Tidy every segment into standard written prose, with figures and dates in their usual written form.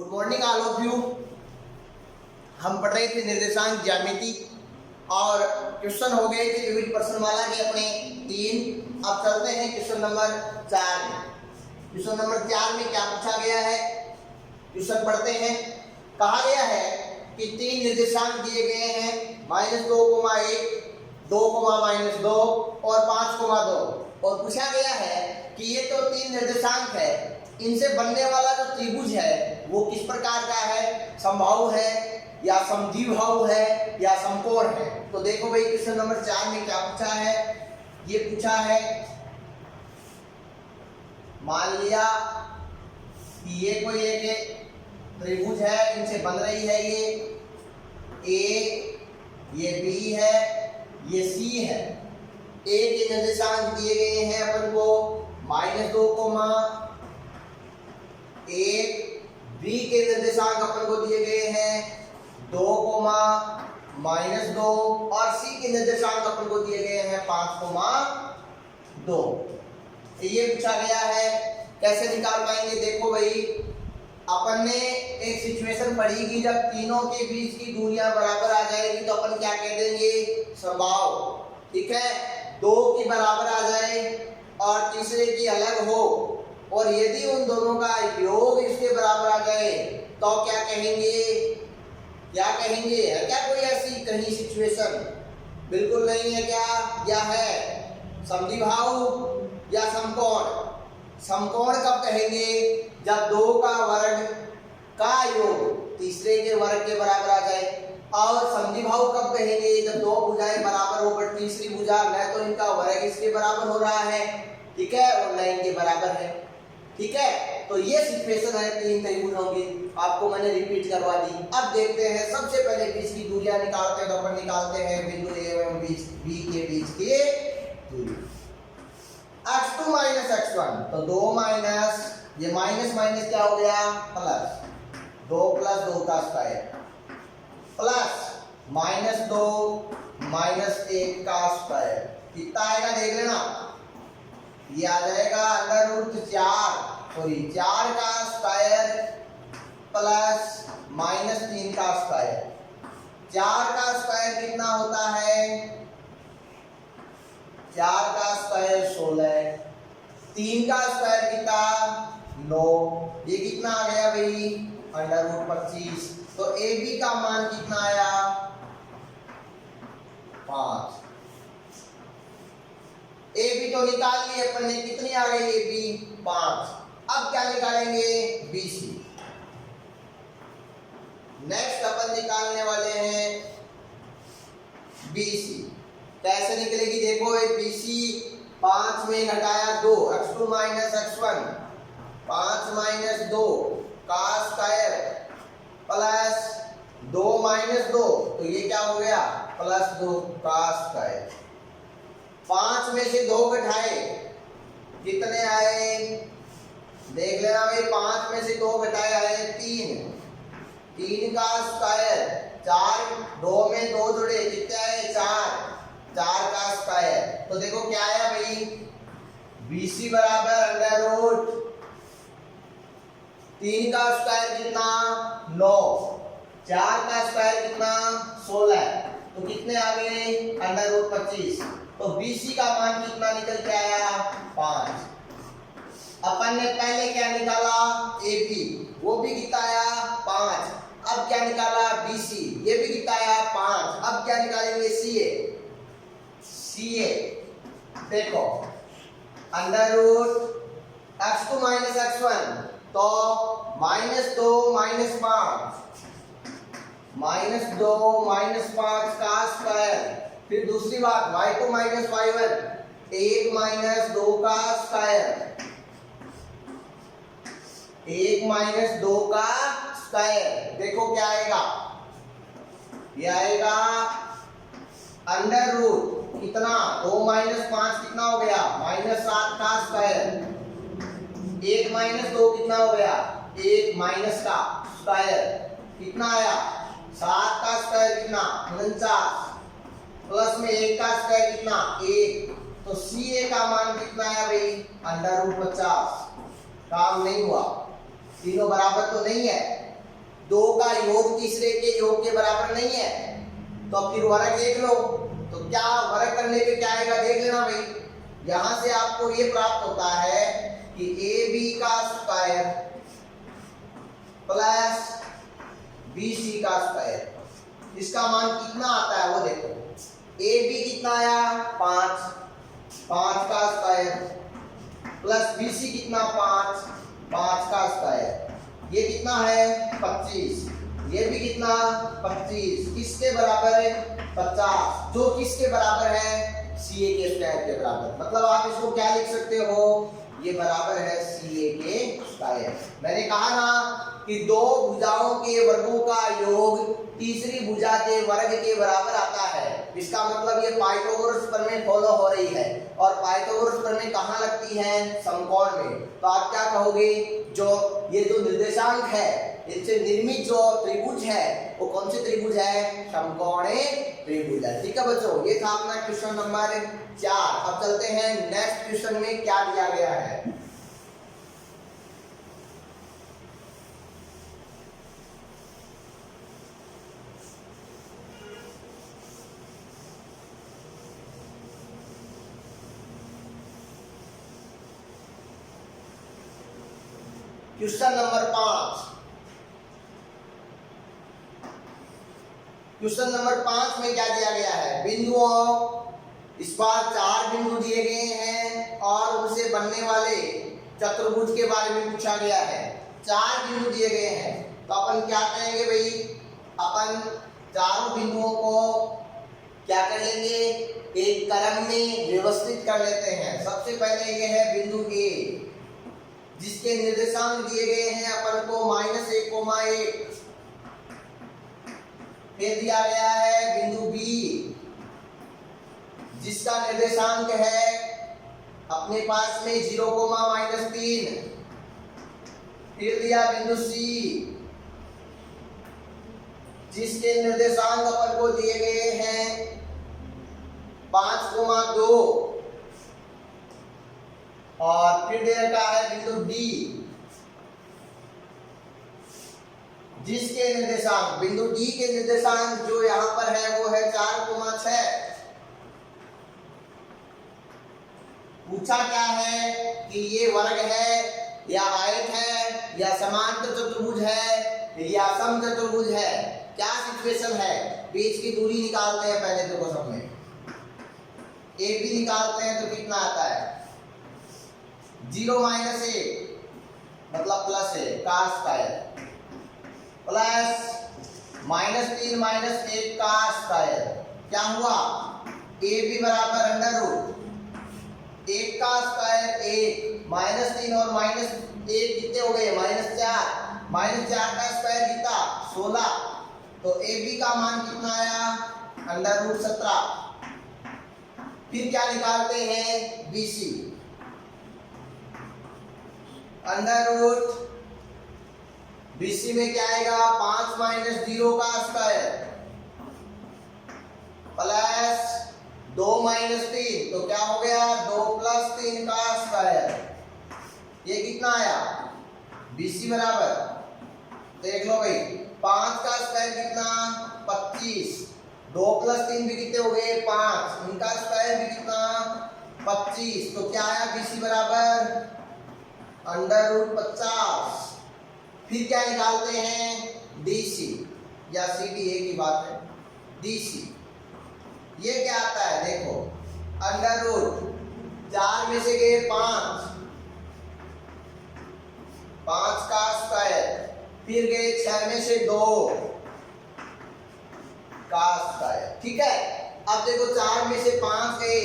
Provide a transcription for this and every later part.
Good morning all of you. हम पढ़ रहे थे निर्देशांक ज्यामिति और क्वेश्चन हो गए थे विविध प्रश्नमाला के अपने 3। अब चलते हैं क्वेश्चन नंबर 4 में। क्वेश्चन नंबर 4 में क्या पूछा गया है, क्वेश्चन पढ़ते हैं। कहा गया है कि 3 निर्देशांक दिए गए हैं -2, 1, 2, -2 और 5, 2 और पूछा गया है कि ये तो 3 निर्देशांक है, इनसे बनने वाला जो त्रिभुज है वो किस प्रकार का है, समबाहु है या समद्विबाहु है या समकोण है। तो देखो भाई क्वेश्चन नंबर 4 में क्या पूछा है। ये पूछा है, मान लिया कि ये कोई एक त्रिभुज है, इनसे बन रही है ये ए, ये बी है, ये सी है। ए के निर्देशांक दिए गए हैं अपन को -2, 1, बी के निर्देशांक अपन को दिए गए हैं 2, -2 और सी के निर्देशांक अपन को दिए गए हैं 5, 2। ये पूछा गया है, कैसे निकाल पाएंगे। देखो भाई, अपन ने एक सिचुएशन पढ़ी कि जब तीनों के बीच की दूरियां बराबर आ जाएगी तो अपन क्या कह देंगे, समबाहु। ठीक है, 2 की बराबर आ जाए और तीसरे की अलग हो और यदि उन दोनों का योग इसके बराबर आ जाए तो क्या कहेंगे, क्या कहेंगे। है क्या कोई ऐसी कहीं सिचुएशन? बिल्कुल नहीं है। क्या या है समद्विबाहु या समकोण। समकोण कब कहेंगे, जब 2 का वर्ग का योग तीसरे के वर्ग के बराबर आ जाए। और समद्विबाहु कब कहेंगे, जब 2 भुजाएं बराबर हो बट तीसरी भुजा न तो इनका वर्ग इसके बराबर हो रहा है, ठीक है, और न इनके बराबर है। ठीक है, तो ये सिचुएशन है 3 त्रिभुजों की, आपको मैंने रिपीट करवा दी। अब देखते हैं, सबसे पहले बीच की दूरियां निकालते हैं। तो अपन निकालते हैं बिंदु ए एवं बी के बीच की दूरी। x2 - x1 तो 2 माइनस, ये माइनस माइनस क्या हो गया, प्लस 2 + 2 का स्क्वायर प्लस -2 - 1 का स्क्वायर। कितना आएगा देख लेना, ये आ जाएगा √4 का स्क्वायर प्लस -3 का स्क्वायर। 4 का स्क्वायर कितना होता है, 4 का स्क्वायर 16, 3 का स्क्वायर कितना 9, ये कितना आ गया भाई √25। तो ए बी का मान कितना आया 5। ए बी तो निकाल लिए अपन ने, कितनी आ गई ए बी 5। अब क्या निकालेंगे, बी सी। नेक्स्ट अपन निकालने वाले हैं बी सी। कैसे निकलेगी देखो, बी सी 5 में घटाया 2, x2 - x1 5 - 2 का स्क्वायर प्लस 2 - 2 तो ये क्या हो गया +2 का स्क्वायर। 5 में से 2 घटाए कितने आए, देख लेना भाई, 5 में से 2 घटाए आए 3, 3 का स्क्वायर 4, 2 में 2 जुड़े कितने आए 4 का स्क्वायर। तो देखो क्या आया भाई, BC बराबर √3 का स्क्वायर कितना 9, 4 का स्क्वायर कितना 16, तो कितने आ गए √25। तो BC का मान कितना निकल के आया 5। अपन ने पहले क्या निकाला AB, वो भी कितना आया 5। अब क्या निकाला BC, ये भी कितना आया 5। अब क्या निकालेंगे CA। देखो √x2 - x1 तो -2 - 5 का स्क्वायर। फिर दूसरी बात y2 - y1 1 - 2 का स्क्वायर, 1 - 2 का स्क्वायर। देखो क्या आएगा, ये आएगा कितना 2 - 5 कितना हो गया -7 का स्क्वायर। 1 - 2 कितना हो गया 1 - का स्क्वायर, कितना आया 7 का स्क्वायर कितना 49 प्लस में 1 का स्क्वायर कितना 1। तो CA का मान कितना आया भाई √50। काम नहीं हुआ, तीनों बराबर तो नहीं है, दो का योग तीसरे के योग के बराबर नहीं है, तो अब फिर वर्ग देख लो। तो क्या वर्ग करने पे क्या आएगा देख लेना भाई। यहां से आपको ये प्राप्त होता है कि ए बी का स्क्वायर प्लस बी सी का स्क्वायर, इसका मान कितना आता है वो देखो। ए बी कितना आया 5, 5 का स्क्वायर प्लस बी सी कितना 5, 5 का स्क्वायर, ये कितना है 25, ये भी कितना 25, किसके बराबर है 50, जो किसके बराबर है सी ए के स्क्वायर के बराबर। मतलब आप इसको क्या लिख सकते हो, ये बराबर है सी ए के स्क्वायर। मैंने कहा ना कि दो भुजाओं के वर्गों का योग तीसरी भुजा के वर्ग के बराबर आता है। इसका मतलब ये पाइथागोरस प्रमेय फॉलो हो रही है, और पाइथागोरस प्रमेय कहाँ लगती है समकोण में। तो आप क्या कहोगे, जो ये जो निर्देशांक है इनसे निर्मित जो त्रिभुज है वो कौन से त्रिभुज है, समकोणीय त्रिभुज है। ठीक है बच्चों, ये था अपना क्वेश्चन नंबर 4। अब चलते हैं नेक्स्ट क्वेश्चन में क्या दिया गया है। Question number 5। क्वेश्चन नंबर 5 में क्या दिया गया है, बिंदुओं, इस बार 4 बिंदु दिए गए हैं और उनसे बनने वाले चतुर्भुज के बारे में पूछा गया है। 4 बिंदु दिए गए हैं, तो अपन क्या करेंगे भाई, अपन चारों बिंदुओं को क्या कर लेंगे, एक क्रम में व्यवस्थित कर लेते हैं। सबसे पहले ये है बिंदु ए, जिसके निर्देशांक दिए गए हैं अपन को -1,1। फिर दिया गया है बिंदु बी, जिसका निर्देशांक है अपने पास में 0,-3। फिर दिया बिंदु सी, जिसके निर्देशांक अपन को दिए गए हैं 5,2। और फिर दे रखा है बिंदु डी, जिसके निर्देशांक बिंदु डी के निर्देशांक जो यहाँ पर है वो है 4,6। पूछा क्या है कि ये वर्ग है या आयत है या समांतर चतुर्भुज है या समचतुर्भुज है, क्या सिचुएशन है। बीच की दूरी निकालते हैं पहले, देखो सब में ए बी निकालते हैं तो कितना आता है 0-1 मतलब प्लस है का स्क्वायर प्लस -3 -1 का स्क्वायर, क्या हुआ ए बी बराबर √1 का स्क्वायर 1, -3 और -1 कितने हो गए -4, -4 का स्क्वायर कितना 16। तो ए बी का मान कितना आया √17। फिर क्या निकालते हैं बी सी, BC में क्या आएगा 5 - 0 का स्क्वायर प्लस 2 - 3, तो क्या हो गया 2 + 3 का स्क्वायर। ये कितना आया BC बराबर, देख लो भाई 5 का स्क्वायर कितना 25, 2 + 3 भी कितने हो गए 5, इनका स्क्वायर भी कितना 25, तो क्या आया BC बराबर √50। फिर क्या निकालते हैं DC या CD, एक ही बात है DC। ये क्या आता है देखो √4 में से गए 5, 5 का स्क्वायर, फिर गए 6 में से 2 का स्क्वायर। ठीक है, अब देखो 4 में से 5 गए,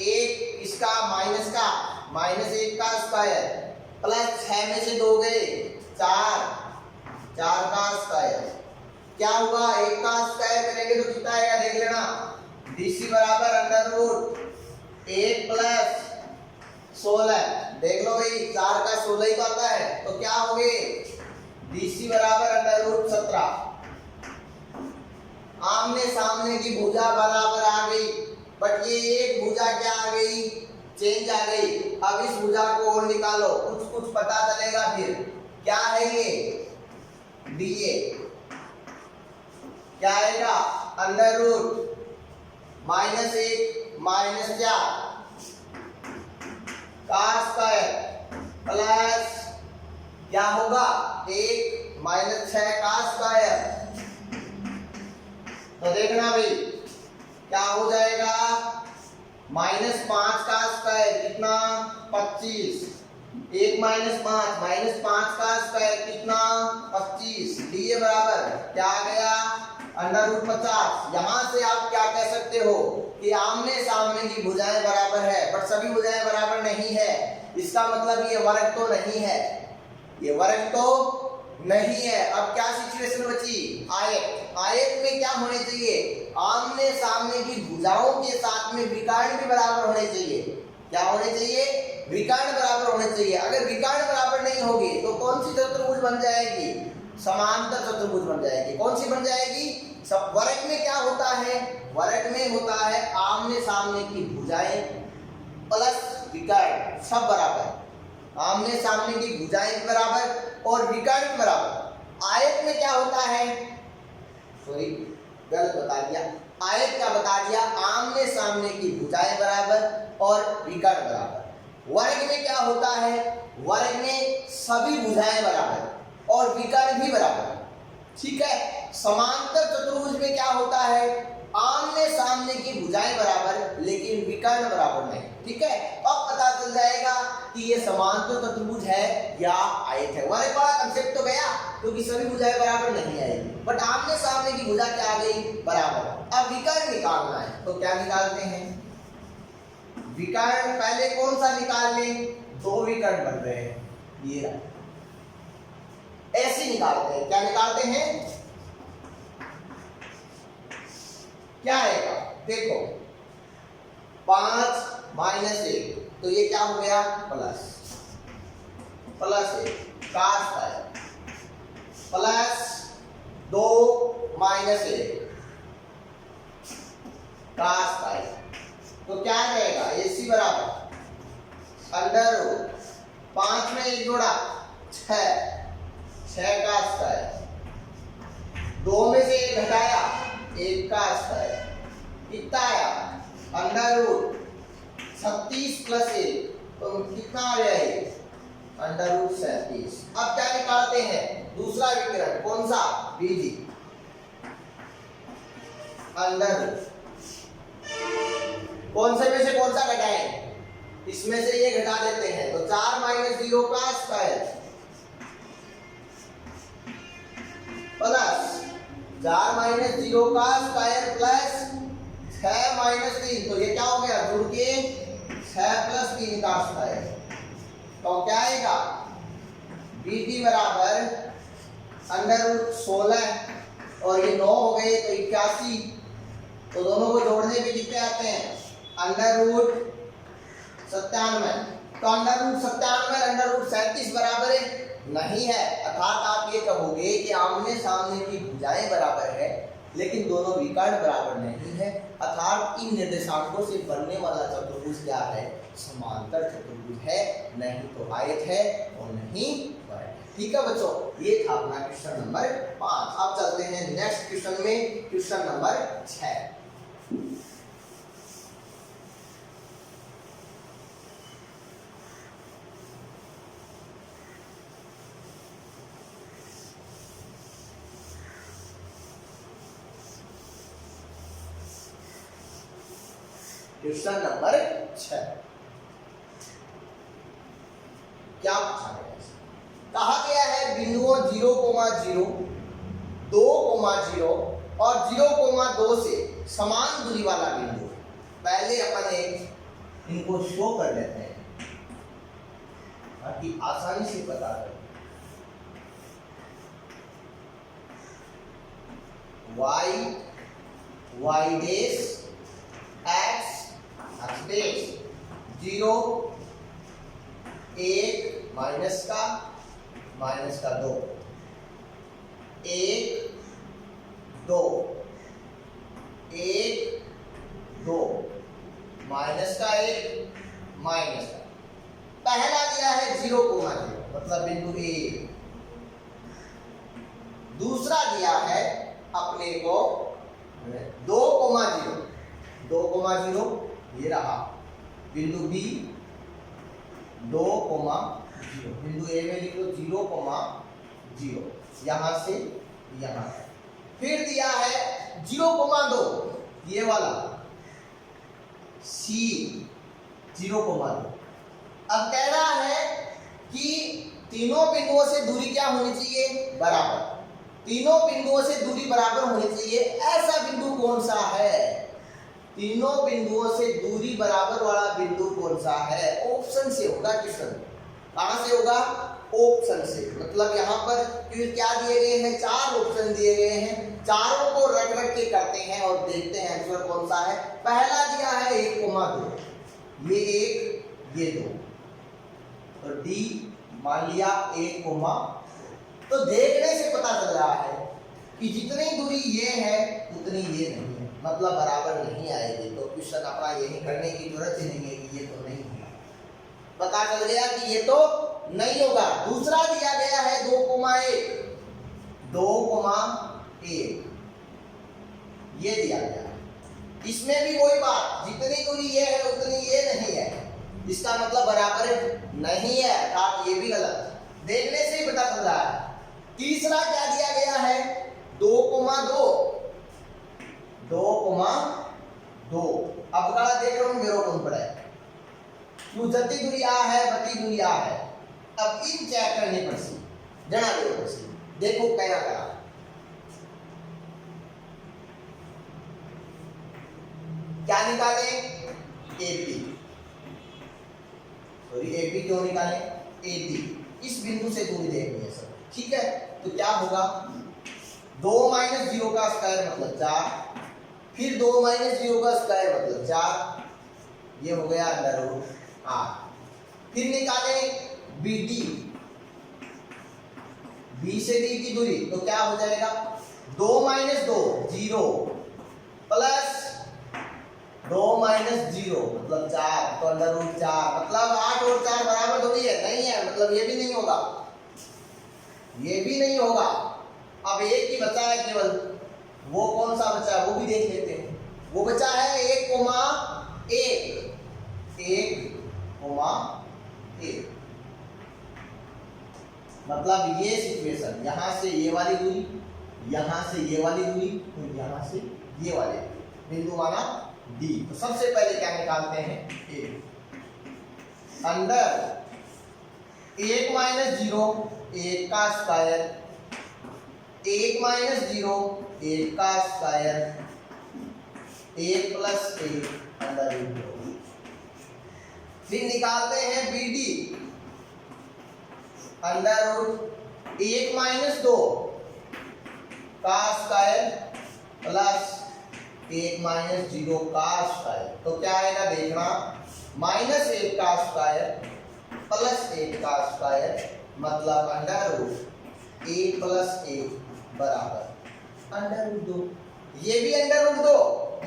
एक इसका माइनस का -1 का स्क्वायर प्लस 6 में से 2 गए 4 का स्क्वायर, क्या हुआ 1 का स्क्वायर करेंगे तो कितना आएगा देख लेना, DC बराबर √1 + 16। देख लो भाई 4 का 16 ही तो आता है, तो क्या हो गए DC बराबर √17। आमने सामने की भुजा बराबर आ गई, बट ये एक भुजा क्या आ गई चेंज आ गई। अब इस भुजा को और निकालो, कुछ पता चलेगा फिर क्या है ये dA, क्या आएगा अंडर रूट -1 माइनस क्या का स्क्वायर प्लस क्या होगा 1 माइनस 6 का स्क्वायर। तो देखना भाई क्या हो जाएगा -5 का स्क्वायर कितना 25, 1 माइनस 5 का स्क्वायर कितना 25, डीए बराबर क्या आ गया अंडर रूट 50। यहां से आप क्या कह सकते हो कि आमने सामने की भुजाएं बराबर है, बट सभी भुजाएं बराबर नहीं है। इसका मतलब ये वर्ग तो नहीं है, ये वर्ग तो नहीं है। अब क्या सिचुएशन बची आयत। आयत में क्या होने चाहिए आमने सामने की भुजाओं के साथ में विकर्ण भी बराबर होने चाहिए। क्या होने चाहिए विकर्ण बराबर होने चाहिए। अगर विकर्ण बराबर नहीं होगी तो कौन सी चतुर्भुज बन जाएगी समांतर चतुर्भुज बन जाएगी। कौन सी बन जाएगी सब। वर्ग में क्या होता है वर्ग में होता है आमने सामने की भुजाएं प्लस विकर्ण सब बराबर, आमने सामने की भुजाएं बराबर और विकर्ण बराबर। आयत में क्या होता है सॉरी गलत बता दिया, आयत क्या बता दिया आमने सामने की भुजाएं बराबर और विकर्ण बराबर। वर्ग में क्या होता है वर्ग में सभी भुजाएं बराबर और विकर्ण भी बराबर। ठीक है। समांतर चतुर्भुज में क्या होता है आमने सामने की भुजाएं बराबर लेकिन विकर्ण बराबर नहीं। ठीक है। अब पता चल जाएगा कि ये समांतर चतुर्भुज है या आयत है। वर्ग वाला कंसेप्ट तो गया क्योंकि सभी भुजाएं बराबर नहीं आएगी, बट आमने सामने की भुजा क्या आ गई बराबर। अब विकर्ण निकालना है तो क्या निकालते हैं विकर्ण। पहले कौन सा निकाल लें, दो विकर्ण बन रहे हैं ये रहा, ऐसे निकालते हैं। क्या निकालते हैं क्या आएगा देखो 5 माइनस 1 तो ये क्या हो गया प्लस 1 का स्क्वायर प्लस 2 माइनस 1 का स्क्वायर। तो क्या रहेगा AC बराबर अंडर रूट 5 में 1 जोड़ा 6 का स्क्वायर, 2 में से 1 घटाया 1 का स्क्वायर कितना आया अंडर रूट 36 प्लस 1 तो कितना आ गया ये अंडर रूट 37। अब क्या निकालते हैं दूसरा विकर्ण कौन सा BD अंडर रूट कौन से में से कौन सा घटाएं, इसमें से ये घटा देते हैं तो 4 माइनस 0 का स्क्वायर प्लस 4 माइनस 0 का स्क्वायर प्लस 6 माइनस 3 तो ये क्या हो गया जुड़ के 6 प्लस 3 का स्क्वायर। तो क्या आएगा BD बराबर अंडर रूट 16 और ये 9 हो गए तो 81। तो दोनों को जोड़ने पे कितने आते हैं अंडर रूट 97। तो अंडर रूट 97 अंडर रूट 37 बराबर है नहीं है। अर्थात आप ये कहोगे कि आमने सामने की भुजाएं बराबर है लेकिन दोनों विकर्ण बराबर नहीं है। अर्थात इन निर्देशांकों से बनने वाला चतुर्भुज क्या है समांतर चतुर्भुज है, नहीं तो आयत है और नहीं वर्ग। ठीक है बच्चों, ये था अपना क्वेश्चन नंबर 5। अब चलते हैं नेक्स्ट क्वेश्चन में, क्वेश्चन नंबर 6। क्वेश्चन नंबर 6 क्या पूछा गया है? कहा गया है बिंदुओं 0,0, 2,0 और 0,2 से समान दूरी वाला बिंदु। पहले अपन एक इनको शो कर लेते हैं ताकि आसानी से पता करें। y dash x dash 0 1 minus का 2 1 2 1 2 माइनस का 1 माइनस का। पहला दिया है 0,0 मतलब बिंदु A, दूसरा दिया है अपने को 2,0, 2,0 ये रहा बिंदु बी 2,0, बिंदु ए में लिख लो 0,0 यहां से यहां। फिर दिया है 0,2 ये वाला सी 0,2। अब कह रहा है कि तीनों बिंदुओं से दूरी क्या होनी चाहिए? बराबर। तीनों बिंदुओं से दूरी बराबर होनी चाहिए, ऐसा बिंदु कौन सा है? तीनों बिंदुओं से दूरी बराबर वाला बिंदु कौन सा है? ऑप्शन से होगा क्वेश्चन। कहां से होगा? ऑप्शन से। मतलब यहाँ पर क्या दिए गए हैं? 4 ऑप्शन दिए गए हैं, चारों को रख रख के करते हैं और देखते हैं आंसर कौन सा है। पहला दिया है 1,2, ये 1 ये 2, तो डी मान लिया 1, तो देखने से पता चल रहा है कि जितनी दूरी ये है उतनी ये नहीं है, मतलब बराबर नहीं आएगी। तो क्वेश्चन अपना यही करने की जरूरत ही नहीं है कि ये तो नहीं होगा, पता चल गया कि ये तो नहीं होगा। दूसरा दिया गया है 2,1, 2,1 ये दिया गया। इसमें भी वही बात, जितनी दूरी ये है उतनी ये नहीं है, इसका मतलब बराबर नहीं है, अर्थात ये भी गलत। देखने से ही पता चल रहा है। तीसरा क्या दिया गया है? 2,2, 2,2। अब कड़ा देख रहा हूं मेरो कौन पड़ा है, तू जती दूरी आ है बती दूरी आ है। अब इन चेक करने पर सी जना देखो कहना करा क्या निकाले? एपी, सॉरी एपी क्यों निकाले? एपी। इस बिंदु से दूरी देखनी है सर, ठीक है। तो क्या होगा? 2 - 0 का स्क्वायर मतलब 4, फिर 2 - 0 का स्क्वायर मतलब 4, ये हो गया √r। फिर निकाले BD, B से D की दूरी, तो क्या हो जाएगा? 2 - 2 0 प्लस 2 - 0 मतलब 4, तो √4, मतलब 8 और 4 बराबर थोड़ी है, नहीं है, मतलब ये भी नहीं होगा, ये भी नहीं होगा। अब एक ही बचा है केवल, वो कौन सा बचा है वो भी देख लेते हैं। वो बचा है 1,1, 1,1, मतलब ये सिचुएशन, यहां से ये वाली दूरी, यहां से ये वाली दूरी, और यहां से ये वाली दूरी, बिंदु माना डी। तो सबसे पहले क्या निकालते हैं? ए अंदर 1 - 0 1 का स्क्वायर, 1 - 0 1 का स्क्वायर, 1 + 1 √2। फिर निकालते हैं BD, अंदर 1 - 2 का स्क्वायर प्लस 1 - 0 का स्क्वायर, तो क्या आएगा देखना? -1 का स्क्वायर प्लस 1 का स्क्वायर, मतलब √1 + 1 बराबर √2। ये भी √2,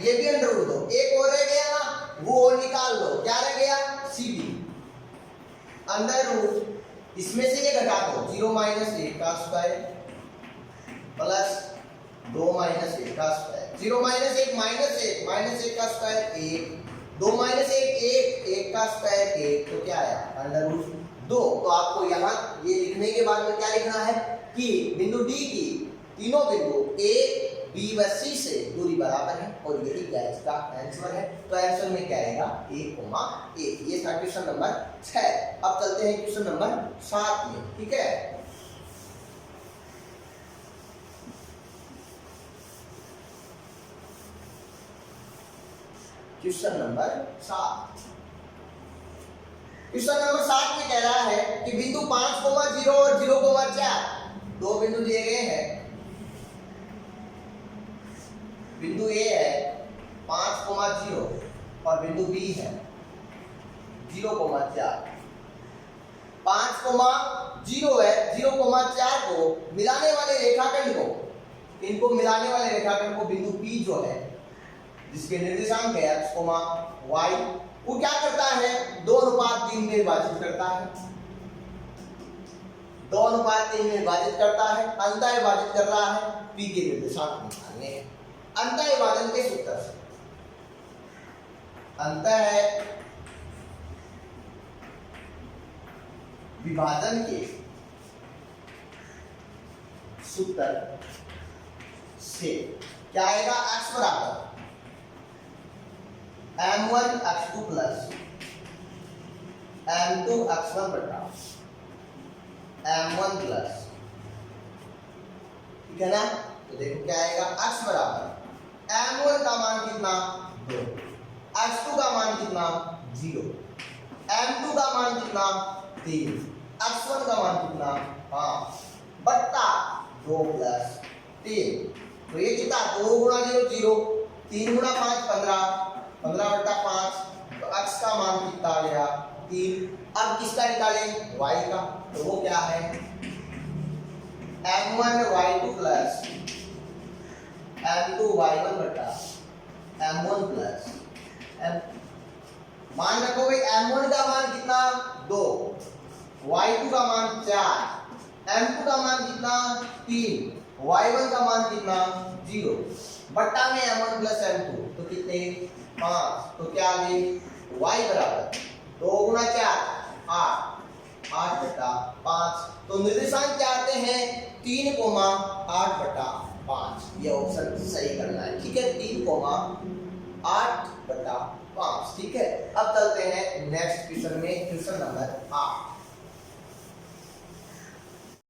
ये भी √2। एक और रह गया ना, वो और निकाल लो। क्या रह गया? CD अंदर इसमें से ये घटा दो, 0 - 1 का स्क्वायर प्लस 2 - 1 का स्क्वायर, 0 - 1 -1 का स्क्वायर 1, 2 - 1 1 का स्क्वायर 1, तो क्या आया? √2। तो आपको यहाँ ये लिखने के बाद में क्या लिखना है कि बिंदु डी की तीनों बिंदु ए बी व सी से दूरी बराबर है, और यही गैस का आंसर है। तो आंसर में क्या आएगा? 1,1। ये था क्वेश्चन नंबर 6। अब चलते हैं क्वेश्चन नंबर 7 में, ठीक है। क्वेश्चन नंबर 7, क्वेश्चन नंबर 7 में कह रहा है कि बिंदु 5,0 और 0,4 दो बिंदु दिए गए हैं। बिंदु ए है 5,0 और बिंदु बी है 0,4। 5,0 है, 0,4 को मिलाने वाले रेखाखंड को, इनको मिलाने वाले रेखाखंड को बिंदु P जो है, जिसके निर्देशांक है x, y, वो क्या करता है? 2:3 में विभाजित करता है। 2:3 में विभाजित करता है, अंतः विभाजित कर रहा है, P के निर्देशांक निकालने हैं। अंतः विभाजन के सूत्र से अंतः विभाजन के सूत्र से क्या आएगा? x बराबर m1 x2 plus m2 x1 बटा m1 प्लस, ठीक है ना? तो देखो क्या आएगा, x बराबर m1 का मान कितना 2, x2 का मान कितना 0, m2 का मान कितना 3, x1 का मान कितना 5 बट्टा 2 प्लस 3। तो ये कितना 2 गुणा 0 0, 3 गुणा 5 15, 15 बट्टा 5, तो x का मान कितना आ गया 3। अब किसका निकालें? y का, तो वो क्या है m1 y2 plus m2 y1 बटा m1 प्लस m। मान रखो भाई m1 का मान कितना 2, y2 का मान 4, m2 का मान कितना 3, y1 का मान कितना 0 बट्टा में m1 प्लस m2, तो कितने 5। तो क्या आ गई y बराबर 2 गुणा 4 8, 8 बटा 5। तो निर्देशांक क्या आते हैं 3, 8 बटा 5। ये ऑप्शन सही करना है, ठीक है, 3, 8 बटा 5, ठीक है। अब चलते हैं नेक्स्ट क्वेश्चन में, क्वेश्चन नंबर 8।